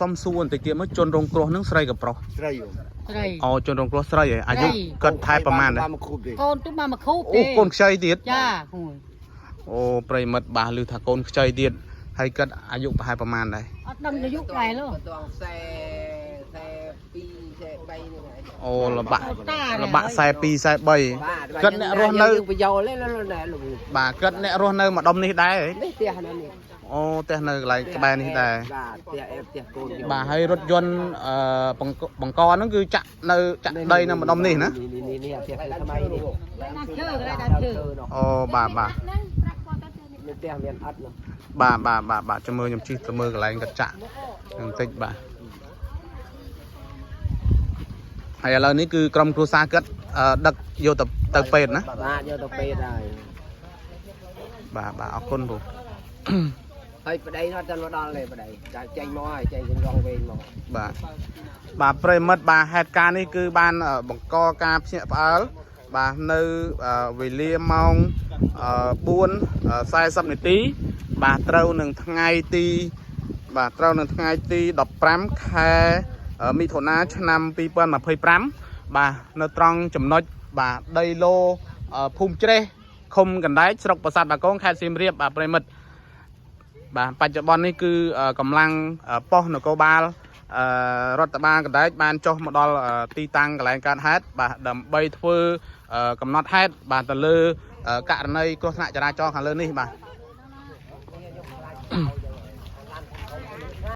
សំសួនតិចទៀតមកជន់រងគ្រោះនឹងស្រីក៏ប្រុស ស្រី អូជន់រងគ្រោះស្រីហ៎អាយុគាត់ថែប្រមាណដែរ កូនទុំមកខូប អូកូនខ្ចីទៀត ចា អូប្រិមិត្តបាសឮថាកូនខ្ចីទៀតហើយគាត់អាយុប្រហែលប្រមាណដែរ អត់ដឹងអាយុដែរលោក អូលបាក់42 43គាត់អ្នករស់នៅ ប្រយោលទេលោក បាទគាត់អ្នករស់នៅម្ដុំនេះដែរ នេះផ្ទះហ្នឹងនេះ អូផ្ទះនៅកន្លែងក្បែរនេះដែរ បាទផ្ទះផ្ទះកូន បាទហើយរថយន្តបង្កហ្នឹងគឺចាក់នៅចាក់ដីនៅម្ដុំនេះណា នេះផ្ទះថ្មីនេះ ដាក់ឈើក៏ได้ដាក់ឈើ អូបាទបាទ នេះផ្ទះមានអត់នោះ បាទចាំមើលខ្ញុំជិះទៅមើលកន្លែងគាត់ចាក់បន្តិចបាទហើយឥឡូវនេះគឺក្រុមគ្រួសារគាត់ដឹកយកទៅពេទ្យណា បាទយកទៅពេទ្យហើយ បាទអរគុណពូ ហើយប្តីអត់ទៅដល់ទេប្តីចាចេញមកហើយចេញរងវែងមក បាទប្រិមិត្តបាទហេតុការណ៍នេះគឺបានបង្កការភ្ញាក់ផ្អើលបាទនៅវេលាម៉ោង4:40នាទីបាទត្រូវនឹងថ្ងៃទី15 ខែមិថុនាឆ្នាំ2025បាទនៅត្រង់ចំណុចបាទដីឡូភូមិជ្រេះឃុំកណ្ដែកស្រុកប្រាសាទបាគងខេត្តសៀមរាបបាទប្រិមិត្តបាទបច្ចុប្បន្ននេះគឺកម្លាំងប៉ុស្តិ៍នគរបាលរដ្ឋបាលកណ្ដែកបានចុះមកដល់ទីតាំងកន្លែងកើតហេតុបាទដើម្បីធ្វើកំណត់ហេតុបាទទៅលើករណីគ្រោះថ្នាក់ចរាចរណ៍ខាងលើនេះបាទ